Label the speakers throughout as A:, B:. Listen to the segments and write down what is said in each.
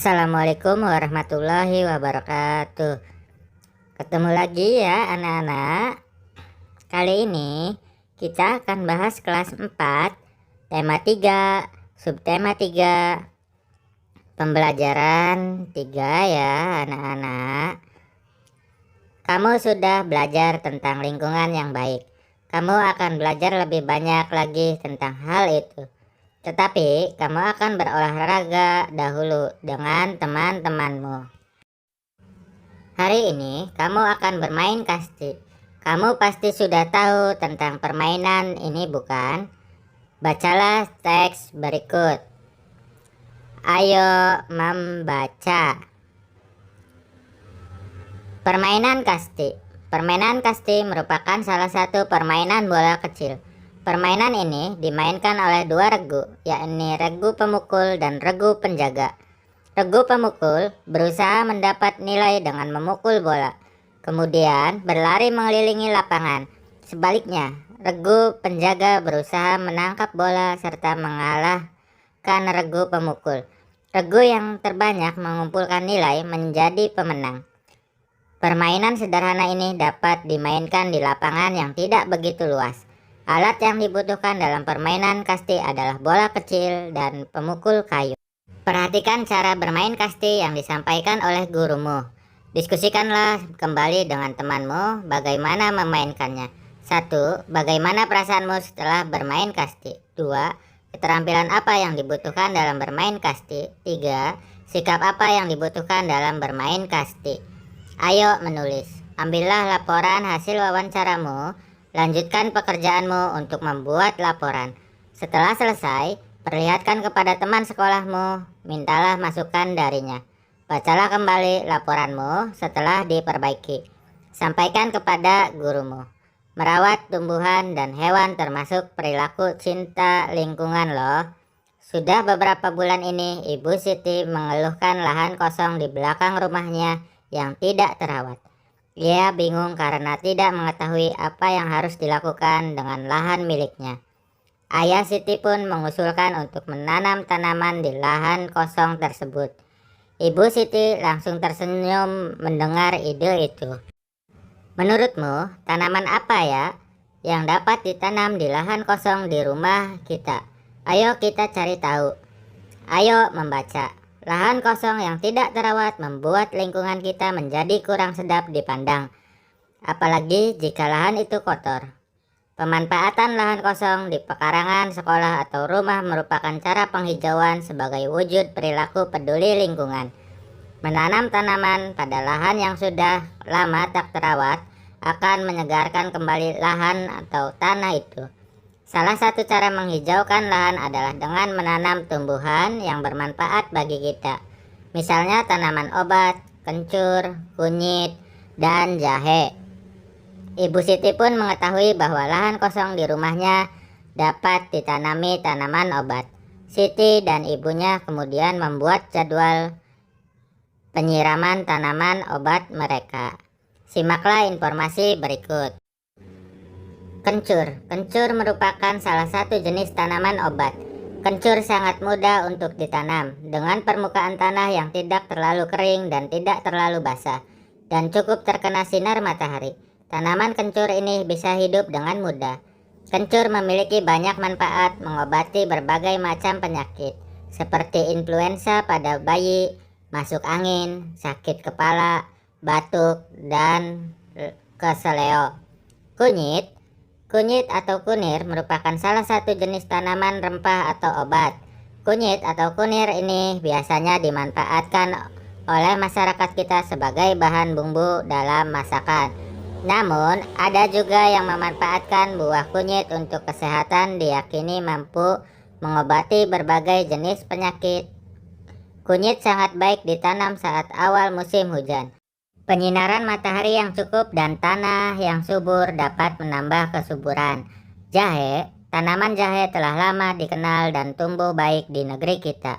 A: Assalamualaikum warahmatullahi wabarakatuh. Ketemu lagi ya anak-anak. Kali ini kita akan bahas kelas 4, tema 3, subtema 3, pembelajaran 3 ya anak-anak. Kamu sudah belajar tentang lingkungan yang baik. Kamu akan belajar lebih banyak lagi tentang hal itu. Tetapi kamu akan berolahraga dahulu dengan teman-temanmu. Hari ini kamu akan bermain kasti. Kamu pasti sudah tahu tentang permainan ini bukan? Bacalah teks berikut. Ayo membaca. Permainan kasti. Permainan kasti merupakan salah satu permainan bola kecil. Permainan ini dimainkan oleh dua regu, yakni regu pemukul dan regu penjaga. Regu pemukul berusaha mendapat nilai dengan memukul bola, kemudian berlari mengelilingi lapangan. Sebaliknya, regu penjaga berusaha menangkap bola serta mengalahkan regu pemukul. Regu yang terbanyak mengumpulkan nilai menjadi pemenang. Permainan sederhana ini dapat dimainkan di lapangan yang tidak begitu luas. Alat yang dibutuhkan dalam permainan kasti adalah bola kecil dan pemukul kayu. Perhatikan cara bermain kasti yang disampaikan oleh gurumu. Diskusikanlah kembali dengan temanmu bagaimana memainkannya. 1. Bagaimana perasaanmu setelah bermain kasti? 2. Keterampilan apa yang dibutuhkan dalam bermain kasti? 3. Sikap apa yang dibutuhkan dalam bermain kasti? Ayo menulis. Ambillah laporan hasil wawancaramu. Lanjutkan pekerjaanmu untuk membuat laporan. Setelah selesai, perlihatkan kepada teman sekolahmu, mintalah masukan darinya. Bacalah kembali laporanmu setelah diperbaiki. Sampaikan kepada gurumu. Merawat tumbuhan dan hewan termasuk perilaku cinta lingkungan loh. Sudah beberapa bulan ini Ibu Siti mengeluhkan lahan kosong di belakang rumahnya yang tidak terawat. Ia bingung karena tidak mengetahui apa yang harus dilakukan dengan lahan miliknya. Ayah Siti pun mengusulkan untuk menanam tanaman di lahan kosong tersebut. Ibu Siti langsung tersenyum mendengar ide itu. Menurutmu, tanaman apa ya yang dapat ditanam di lahan kosong di rumah kita? Ayo kita cari tahu. Ayo membaca. Lahan kosong yang tidak terawat membuat lingkungan kita menjadi kurang sedap dipandang, apalagi jika lahan itu kotor. Pemanfaatan lahan kosong di pekarangan sekolah atau rumah merupakan cara penghijauan sebagai wujud perilaku peduli lingkungan. Menanam tanaman pada lahan yang sudah lama tak terawat akan menyegarkan kembali lahan atau tanah itu. Salah satu cara menghijaukan lahan adalah dengan menanam tumbuhan yang bermanfaat bagi kita. Misalnya tanaman obat, kencur, kunyit, dan jahe. Ibu Siti pun mengetahui bahwa lahan kosong di rumahnya dapat ditanami tanaman obat. Siti dan ibunya kemudian membuat jadwal penyiraman tanaman obat mereka. Simaklah informasi berikut. Kencur. Kencur merupakan salah satu jenis tanaman obat. Kencur sangat mudah untuk ditanam dengan permukaan tanah yang tidak terlalu kering dan tidak terlalu basah dan cukup terkena sinar matahari. Tanaman kencur ini bisa hidup dengan mudah. Kencur memiliki banyak manfaat mengobati berbagai macam penyakit seperti influenza pada bayi, masuk angin, sakit kepala, batuk, dan keseleo. Kunyit. Kunyit atau kunir merupakan salah satu jenis tanaman rempah atau obat. Kunyit atau kunir ini biasanya dimanfaatkan oleh masyarakat kita sebagai bahan bumbu dalam masakan. Namun, ada juga yang memanfaatkan buah kunyit untuk kesehatan diyakini mampu mengobati berbagai jenis penyakit. Kunyit sangat baik ditanam saat awal musim hujan. Penyinaran matahari yang cukup dan tanah yang subur dapat menambah kesuburan. Jahe. Tanaman jahe telah lama dikenal dan tumbuh baik di negeri kita.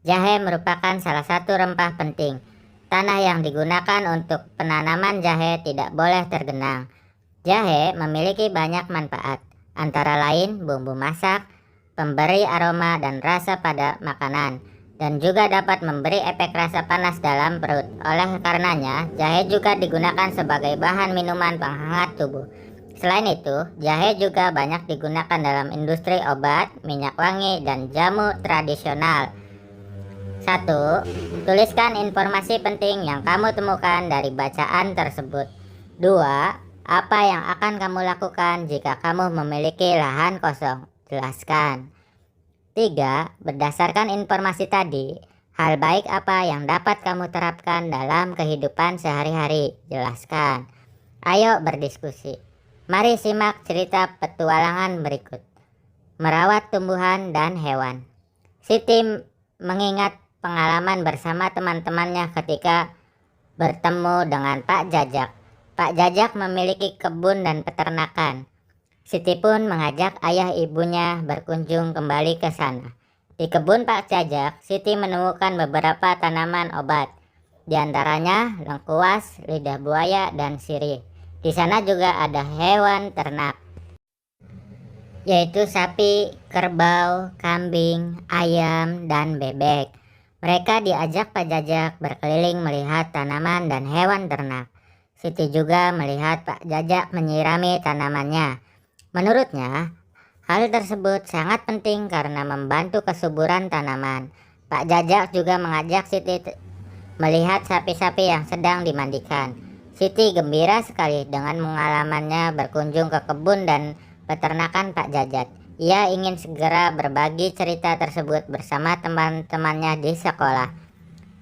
A: Jahe merupakan salah satu rempah penting. Tanah yang digunakan untuk penanaman jahe tidak boleh tergenang. Jahe memiliki banyak manfaat, antara lain bumbu masak, pemberi aroma dan rasa pada makanan. dan juga dapat memberi efek rasa panas dalam perut. Oleh karenanya, jahe juga digunakan sebagai bahan minuman penghangat tubuh. Selain itu, jahe juga banyak digunakan dalam industri obat, minyak wangi, dan jamu tradisional. 1. Tuliskan informasi penting yang kamu temukan dari bacaan tersebut. 2. Apa yang akan kamu lakukan jika kamu memiliki lahan kosong? Jelaskan. 3. Berdasarkan informasi tadi, hal baik apa yang dapat kamu terapkan dalam kehidupan sehari-hari? Jelaskan. Ayo berdiskusi. Mari simak cerita petualangan berikut. Merawat tumbuhan dan hewan. Siti mengingat pengalaman bersama teman-temannya ketika bertemu dengan Pak Jajak. Pak Jajak memiliki kebun dan peternakan. Siti pun mengajak ayah ibunya berkunjung kembali ke sana. Di kebun Pak Jajak, Siti menemukan beberapa tanaman obat, di antaranya lengkuas, lidah buaya, dan sirih. Di sana juga ada hewan ternak, yaitu sapi, kerbau, kambing, ayam, dan bebek. Mereka diajak Pak Jajak berkeliling melihat tanaman dan hewan ternak. Siti juga melihat Pak Jajak menyirami tanamannya. Menurutnya, hal tersebut sangat penting karena membantu kesuburan tanaman. Pak Jajak juga mengajak Siti melihat sapi-sapi yang sedang dimandikan. Siti gembira sekali dengan pengalamannya berkunjung ke kebun dan peternakan Pak Jajak. Ia ingin segera berbagi cerita tersebut bersama teman-temannya di sekolah.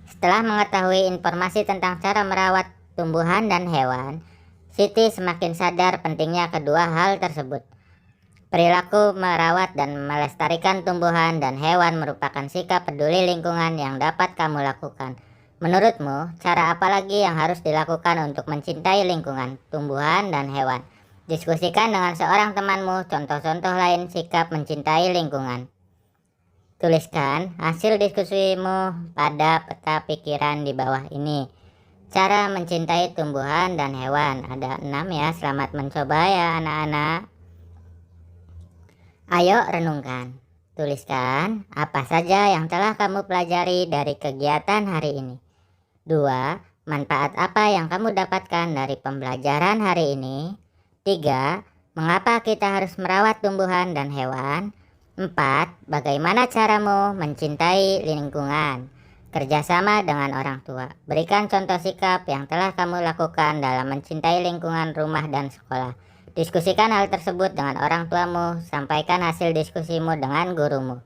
A: Setelah mengetahui informasi tentang cara merawat tumbuhan dan hewan, Siti semakin sadar pentingnya kedua hal tersebut. Perilaku merawat dan melestarikan tumbuhan dan hewan merupakan sikap peduli lingkungan yang dapat kamu lakukan. Menurutmu, cara apa lagi yang harus dilakukan untuk mencintai lingkungan, tumbuhan, dan hewan? Diskusikan dengan seorang temanmu contoh-contoh lain sikap mencintai lingkungan. Tuliskan hasil diskusimu pada peta pikiran di bawah ini. Cara mencintai tumbuhan dan hewan. Ada 6 ya, selamat mencoba ya anak-anak. Ayo renungkan. Tuliskan apa saja yang telah kamu pelajari dari kegiatan hari ini. 2. Manfaat apa yang kamu dapatkan dari pembelajaran hari ini? 3. Mengapa kita harus merawat tumbuhan dan hewan? 4. Bagaimana caramu mencintai lingkungan? Kerjasama dengan orang tua. Berikan contoh sikap yang telah kamu lakukan dalam mencintai lingkungan rumah dan sekolah. Diskusikan hal tersebut dengan orang tuamu. Sampaikan hasil diskusimu dengan gurumu.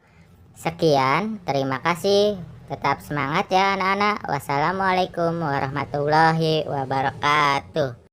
A: Sekian, terima kasih. Tetap semangat ya anak-anak. Wassalamualaikum warahmatullahi wabarakatuh.